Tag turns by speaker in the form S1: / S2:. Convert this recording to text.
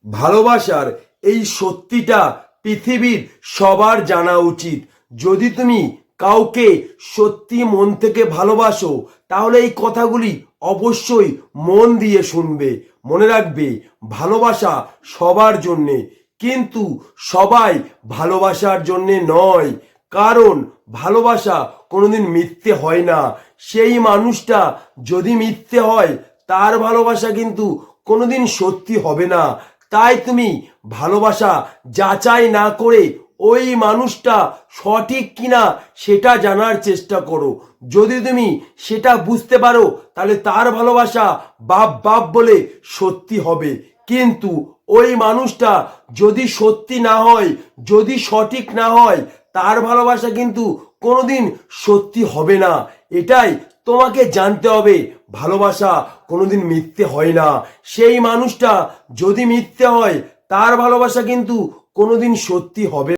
S1: ভালোবাসার এই সত্যিটা পৃথিবীর সবার জানা উচিত। যদি তুমি কাউকে সত্যি মন থেকে ভালোবাসো তাহলে এই কথাগুলি অবশ্যই মন দিয়ে শুনবে। মনে রাখবে, ভালোবাসা সবার জন্যে, কিন্তু সবাই ভালোবাসার জন্যে নয়। কারণ ভালোবাসা কোনোদিন মিথ্যে হয় না। সেই মানুষটা যদি মিথ্যে হয় তার ভালোবাসা কিন্তু কোনোদিন সত্যি হবে না। তাই তুমি ভালোবাসা যাচাই না করে ওই মানুষটা সঠিক কিনা সেটা জানার চেষ্টা করো। যদি তুমি সেটা বুঝতে পারো তাহলে তার ভালোবাসা বাপ বাপ বলে সত্যি হবে। কিন্তু ওই মানুষটা যদি সত্যি না হয়, যদি সঠিক না হয়, তার ভালোবাসা কিন্তু কোনোদিন সত্যি হবে না। এটাই তোমাকে জানতে হবে, ভালোবাসা কোনোদিন মিথ্যে হয় না। সেই মানুষটা যদি মিথ্যে হয় তার ভালোবাসা কিন্তু কোনোদিন সত্যি হবে